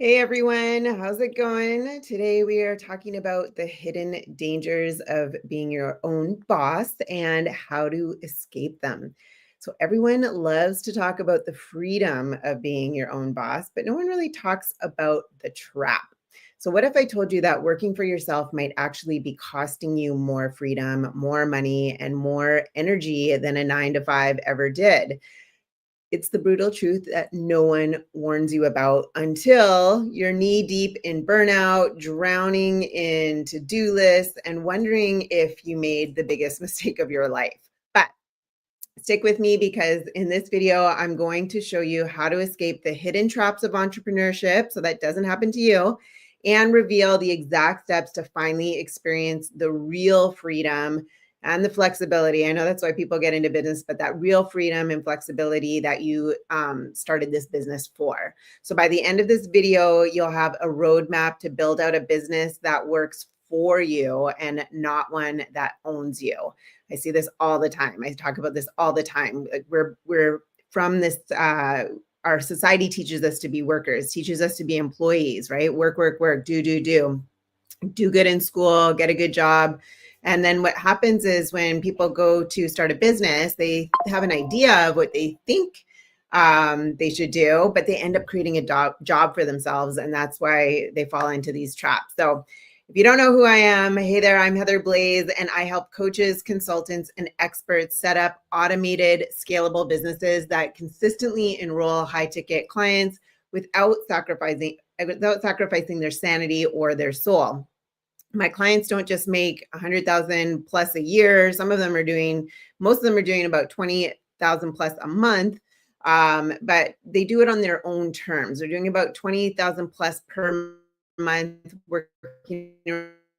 Hey everyone, how's it going? Today we are talking about the hidden dangers of being your own boss and how to escape them. So, everyone loves to talk about the freedom of being your own boss, but no one really talks about the trap. So, what if I told you that working for yourself might actually be costing you more freedom, more money, and more energy than a 9 to 5 ever did? It's the brutal truth that no one warns you about until you're knee deep in burnout, drowning in to do lists, and wondering if you made the biggest mistake of your life. But stick with me because in this video, I'm going to show you how to escape the hidden traps of entrepreneurship so that doesn't happen to you and reveal the exact steps to finally experience the real freedom and the flexibility. I know that's why people get into business, but that real freedom and flexibility that you started this business for. So by the end of this video, you'll have a roadmap to build out a business that works for you and not one that owns you. I see this all the time. I talk about this all the time. Like we're from this our society teaches us to be workers, teaches us to be employees, right? Work, work, work, do good in school, get a good job. And then what happens is when people go to start a business, they have an idea of what they think they should do, but they end up creating a job for themselves. And that's why they fall into these traps. So if you don't know who I am, hey there, I'm Heather Blaze, and I help coaches, consultants, and experts set up automated, scalable businesses that consistently enroll high-ticket clients without sacrificing their sanity or their soul. My clients don't just make 100,000 plus a year. Most of them are doing about 20,000 plus a month. But they do it on their own terms. They're doing about 20,000 plus per month, working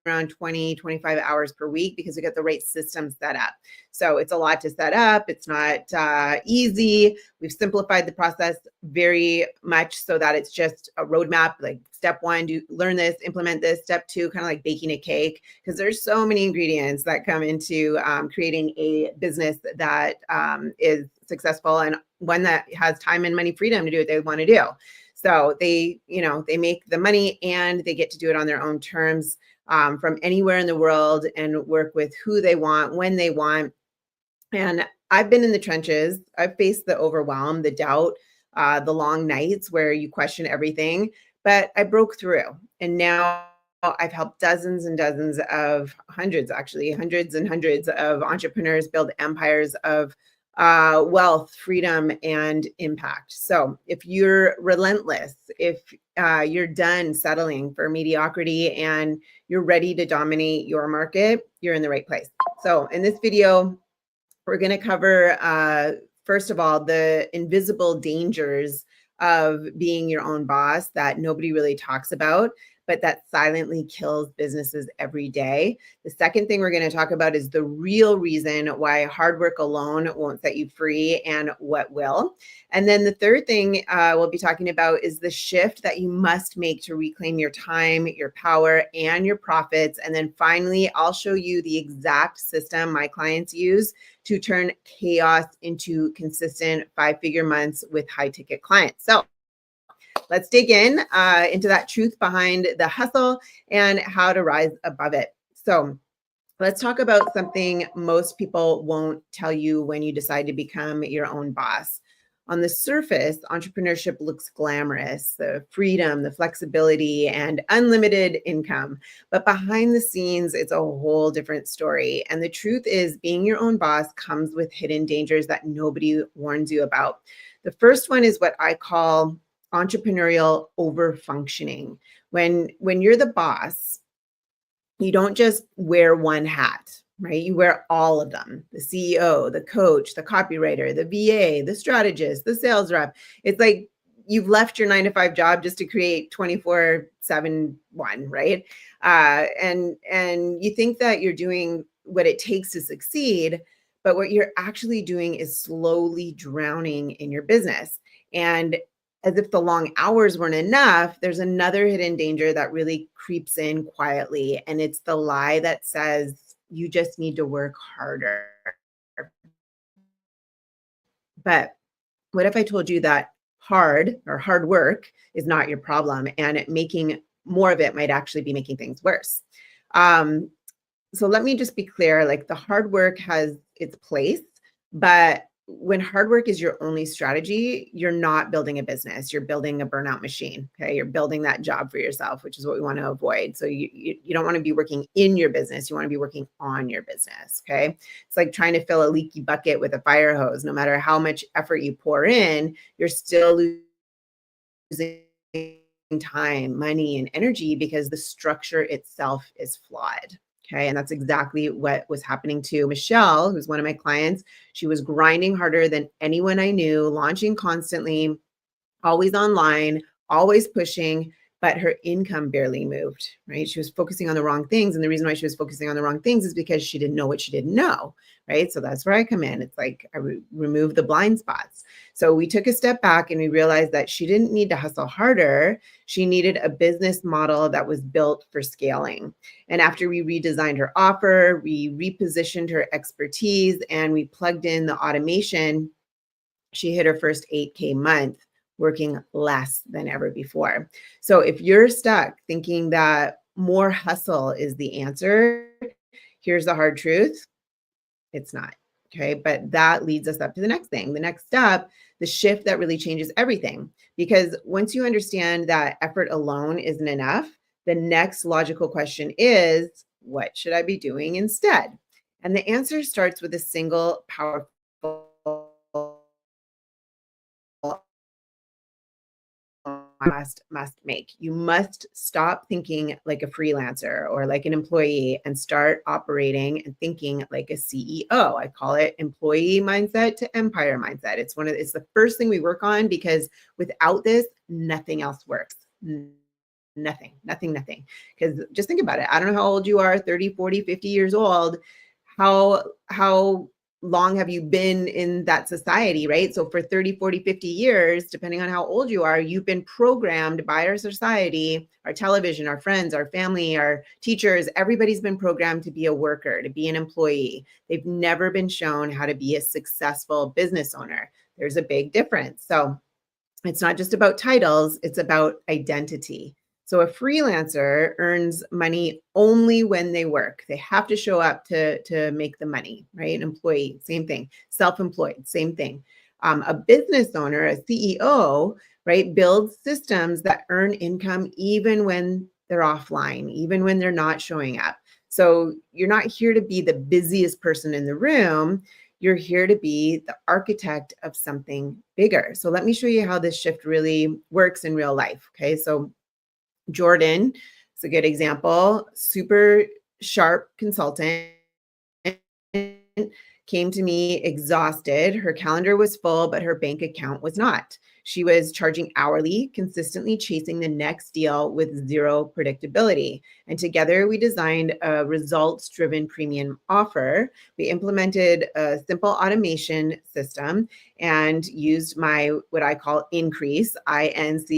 around 20, 25 hours per week because we got the right systems set up. So it's a lot to set up. It's not easy. We've simplified the process very much so that it's just a roadmap. Like step one, learn this, implement this. Step two, kind of like baking a cake, because there's so many ingredients that come into creating a business that is successful and one that has time and money freedom to do what they want to do. So they make the money and they get to do it on their own terms from anywhere in the world and work with who they want, when they want. And I've been in the trenches. I've faced the overwhelm, the doubt, the long nights where you question everything, but I broke through. And now I've helped dozens and dozens of hundreds and hundreds of entrepreneurs build empires of wealth, freedom, and impact. So if you're relentless, if you're done settling for mediocrity and you're ready to dominate your market, you're in the right place. So in this video, we're going to cover, first of all, the invisible dangers of being your own boss that nobody really talks about, but that silently kills businesses every day. The second thing we're going to talk about is the real reason why hard work alone won't set you free and what will. And then the third thing we'll be talking about is the shift that you must make to reclaim your time, your power, and your profits. And then finally, I'll show you the exact system my clients use to turn chaos into consistent 5-figure months with high ticket clients. So let's dig into that truth behind the hustle and how to rise above it. So let's talk about something most people won't tell you when you decide to become your own boss. On the surface, entrepreneurship looks glamorous, the freedom, the flexibility, and unlimited income. But behind the scenes, it's a whole different story. And the truth is, being your own boss comes with hidden dangers that nobody warns you about. The first one is what I call entrepreneurial overfunctioning. When you're the boss, you don't just wear one hat, right? You wear all of them: the CEO, the coach, the copywriter, the VA, the strategist, the sales rep. It's like you've left your 9 to 5 job just to create 24/7 one, right? And you think that you're doing what it takes to succeed, but what you're actually doing is slowly drowning in your business. And as if the long hours weren't enough, there's another hidden danger that really creeps in quietly. And it's the lie that says you just need to work harder. But what if I told you that hard work is not your problem, and making more of it might actually be making things worse. Um, so let me just be clear, like the hard work has its place, but when hard work is your only strategy, you're not building a business, you're building a burnout machine. Okay, you're building that job for yourself, which is what we want to avoid. So you don't want to be working in your business, you want to be working on your business. Okay, it's like trying to fill a leaky bucket with a fire hose. No matter how much effort you pour in, you're still losing time, money, and energy because the structure itself is flawed. Okay. And that's exactly what was happening to Michelle, who's one of my clients. She was grinding harder than anyone I knew, launching constantly, always online, always pushing, but her income barely moved, right? She was focusing on the wrong things. And the reason why she was focusing on the wrong things is because she didn't know what she didn't know, right? So that's where I come in. It's like I remove the blind spots. So we took a step back and we realized that she didn't need to hustle harder. She needed a business model that was built for scaling. And after we redesigned her offer, we repositioned her expertise, and we plugged in the automation, she hit her first 8K month working less than ever before. So if you're stuck thinking that more hustle is the answer, here's the hard truth. It's not. Okay. But that leads us up to the next thing. The next step, the shift that really changes everything. Because once you understand that effort alone isn't enough, the next logical question is, what should I be doing instead? And the answer starts with a single powerful must make. You must stop thinking like a freelancer or like an employee and start operating and thinking like a CEO. I call it employee mindset to empire mindset. It's the first thing we work on, because without this, nothing else works. Nothing. Because just think about it. I don't know how old you are, 30, 40, 50 years old. How long have you been in that society, right? So for 30, 40, 50 years, depending on how old you are, you've been programmed by our society, our television, our friends, our family, our teachers. Everybody's been programmed to be a worker, to be an employee. They've never been shown how to be a successful business owner. There's a big difference. So it's not just about titles, it's about identity. So a freelancer earns money only when they work. They have to show up to make the money, right? An employee, same thing. Self-employed, same thing. A business owner, a CEO, right, builds systems that earn income even when they're offline, even when they're not showing up. So you're not here to be the busiest person in the room. You're here to be the architect of something bigger. So let me show you how this shift really works in real life. Okay, so Jordan is a good example. Super sharp consultant, came to me exhausted. Her calendar was full, but her bank account was not. She was charging hourly, consistently chasing the next deal with zero predictability. And together we designed a results-driven premium offer. We implemented a simple automation system and used my, what I call increase, INCREASE,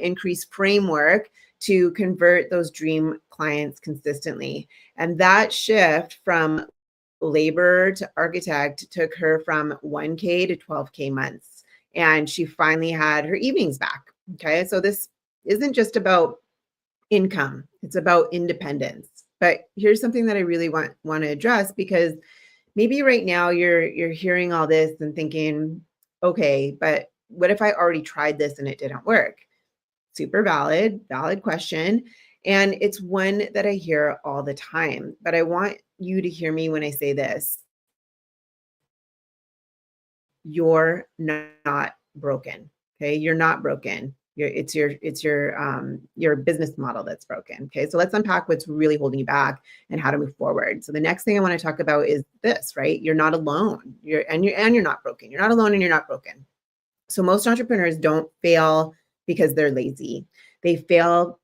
increase framework to convert those dream clients consistently. And that shift from labor to architect took her from 1K to 12K months. And she finally had her evenings back. Okay. So this isn't just about income, it's about independence. But here's something that I really want to address, because maybe right now you're hearing all this and thinking, okay, but what if I already tried this and it didn't work? Super valid question. And it's one that I hear all the time. But I want you to hear me when I say this. You're not broken. Okay. You're not broken. It's your business model that's broken. Okay. So let's unpack what's really holding you back and how to move forward. So the next thing I want to talk about is this, right? You're not alone. You're not broken. You're not alone and you're not broken. So most entrepreneurs don't fail because they're lazy. They fail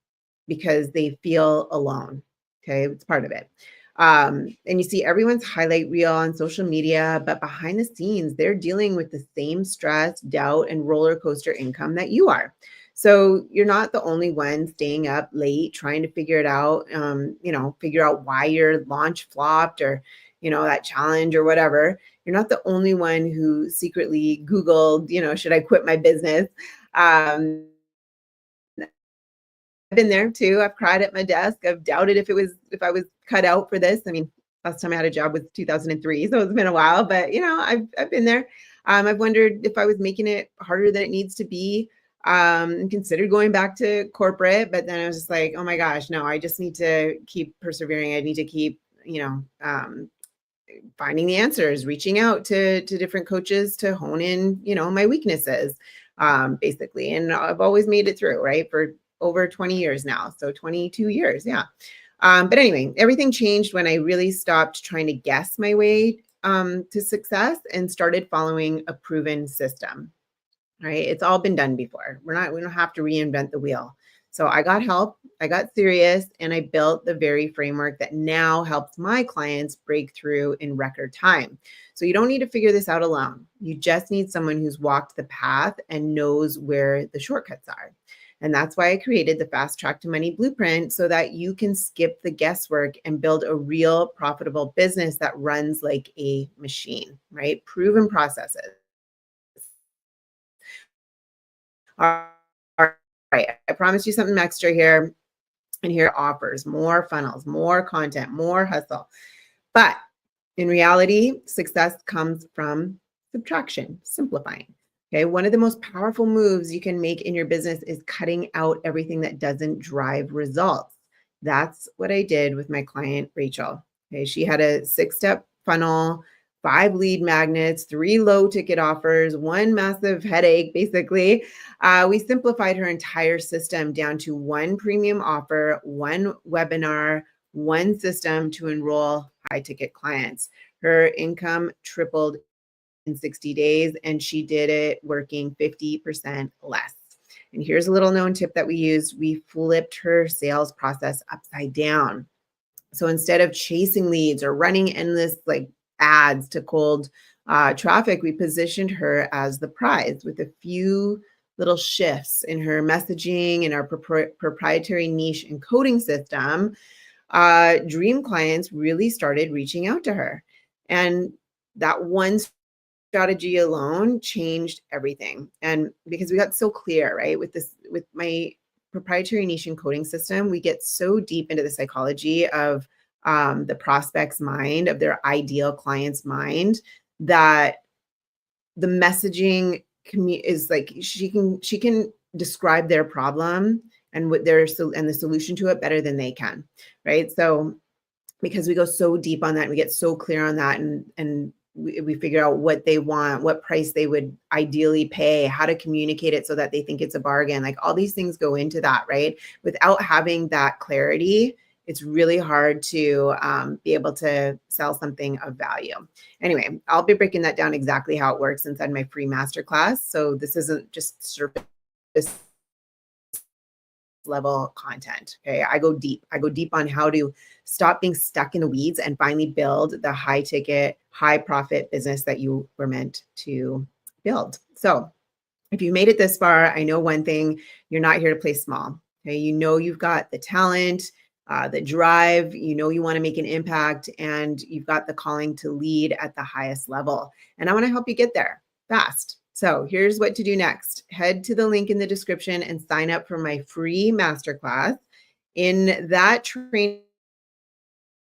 because they feel alone. Okay. It's part of it. And you see everyone's highlight reel on social media, but behind the scenes, they're dealing with the same stress, doubt, and roller coaster income that you are. So you're not the only one staying up late trying to figure it out, figure out why your launch flopped or, that challenge or whatever. You're not the only one who secretly Googled, should I quit my business? Um, I've been there too. I've cried at my desk. I've doubted if I was cut out for this. I mean, last time I had a job was 2003, so it's been a while, but I've been there. I've wondered if I was making it harder than it needs to be. Considered going back to corporate, but then I was just like, oh my gosh, no, I just need to keep persevering. I need to keep, finding the answers, reaching out to different coaches to hone in, my weaknesses, basically. And I've always made it through, right? For over 20 years now. So 22 years. Yeah. But anyway, everything changed when I really stopped trying to guess my way to success and started following a proven system. Right? It's all been done before. We don't have to reinvent the wheel. So I got help, I got serious, and I built the very framework that now helps my clients break through in record time. So you don't need to figure this out alone. You just need someone who's walked the path and knows where the shortcuts are. And that's why I created the Fast Track to Money Blueprint, so that you can skip the guesswork and build a real profitable business that runs like a machine, right? Proven processes. All right, I promised you something extra here. And here offers more funnels, more content, more hustle. But in reality, success comes from subtraction, simplifying. Okay. One of the most powerful moves you can make in your business is cutting out everything that doesn't drive results. That's what I did with my client, Rachel. Okay. She had a 6-step funnel, 5 lead magnets, 3 low ticket offers, 1 massive headache, basically. We simplified her entire system down to 1 premium offer, 1 webinar, 1 system to enroll high ticket clients. Her income tripled in 60 days, and she did it working 50% less. And here's a little known tip that we used. We flipped her sales process upside down. So instead of chasing leads or running endless ads to cold traffic, we positioned her as the prize with a few little shifts in her messaging and our proprietary niche encoding system. Dream clients really started reaching out to her. And that one strategy alone changed everything. And because we got so clear, right, with my proprietary niche encoding system, we get so deep into the psychology of the prospect's mind, of their ideal client's mind, that the messaging is she can describe their problem and what and the solution to it better than they can, right? So because we go so deep on that, we get so clear on that, and we figure out what they want, what price they would ideally pay, how to communicate it so that they think it's a bargain. All these things go into that, right? Without having that clarity, it's really hard to be able to sell something of value. Anyway, I'll be breaking that down exactly how it works inside my free masterclass. So this isn't just surface level content. Okay. I go deep on how to stop being stuck in the weeds and finally build the high ticket, high profit business that you were meant to build. So if you made it this far, I know one thing: you're not here to play small. Okay. You've got the talent, the drive, you want to make an impact, and you've got the calling to lead at the highest level. And I want to help you get there fast. So here's what to do next. Head to the link in the description and sign up for my free masterclass. In that training,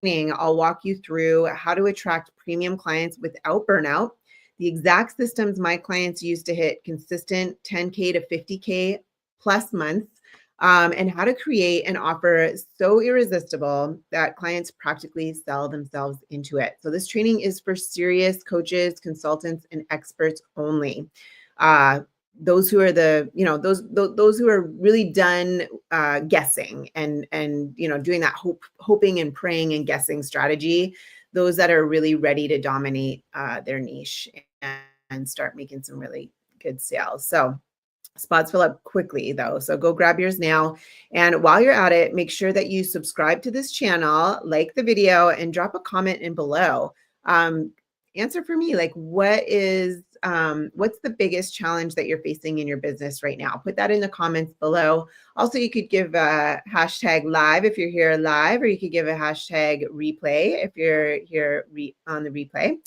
I'll walk you through how to attract premium clients without burnout, the exact systems my clients use to hit consistent 10K to 50K plus months, and how to create an offer so irresistible that clients practically sell themselves into it. So this training is for serious coaches, consultants, and experts only. Those who are those who are really done guessing and doing that hoping and praying and guessing strategy. Those that are really ready to dominate their niche and start making some really good sales. So spots fill up quickly though. So go grab yours now. And while you're at it, make sure that you subscribe to this channel, like the video, and drop a comment in below. Answer for me, what's the biggest challenge that you're facing in your business right now? Put that in the comments below. Also, you could give a hashtag live if you're here live, or you could give a hashtag replay if you're here on the replay.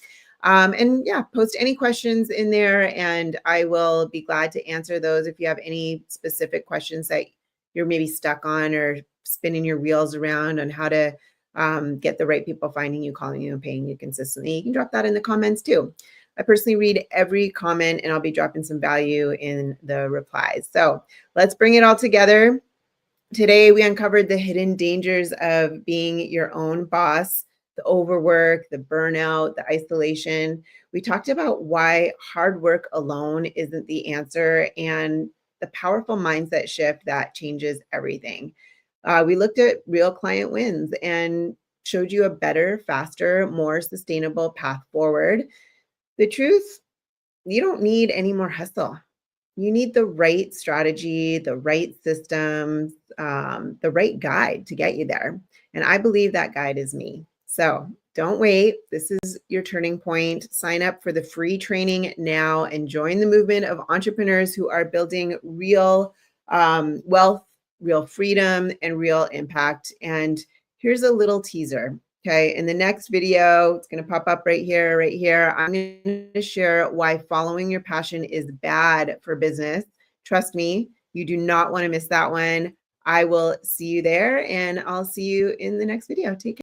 And yeah, post any questions in there and I will be glad to answer those. If you have any specific questions that you're maybe stuck on or spinning your wheels around on how to get the right people finding you, calling you, and paying you consistently, you can drop that in the comments too. I personally read every comment and I'll be dropping some value in the replies. So let's bring it all together. Today, we uncovered the hidden dangers of being your own boss, the overwork, the burnout, the isolation. We talked about why hard work alone isn't the answer and the powerful mindset shift that changes everything. We looked at real client wins and showed you a better, faster, more sustainable path forward. The truth, you don't need any more hustle. You need the right strategy, the right systems, the right guide to get you there. And I believe that guide is me. So don't wait. This is your turning point. Sign up for the free training now and join the movement of entrepreneurs who are building real wealth, real freedom, and real impact. And here's a little teaser. Okay, in the next video, it's going to pop up right here, right here. I'm going to share why following your passion is bad for business. Trust me, you do not want to miss that one. I will see you there and I'll see you in the next video. Take care.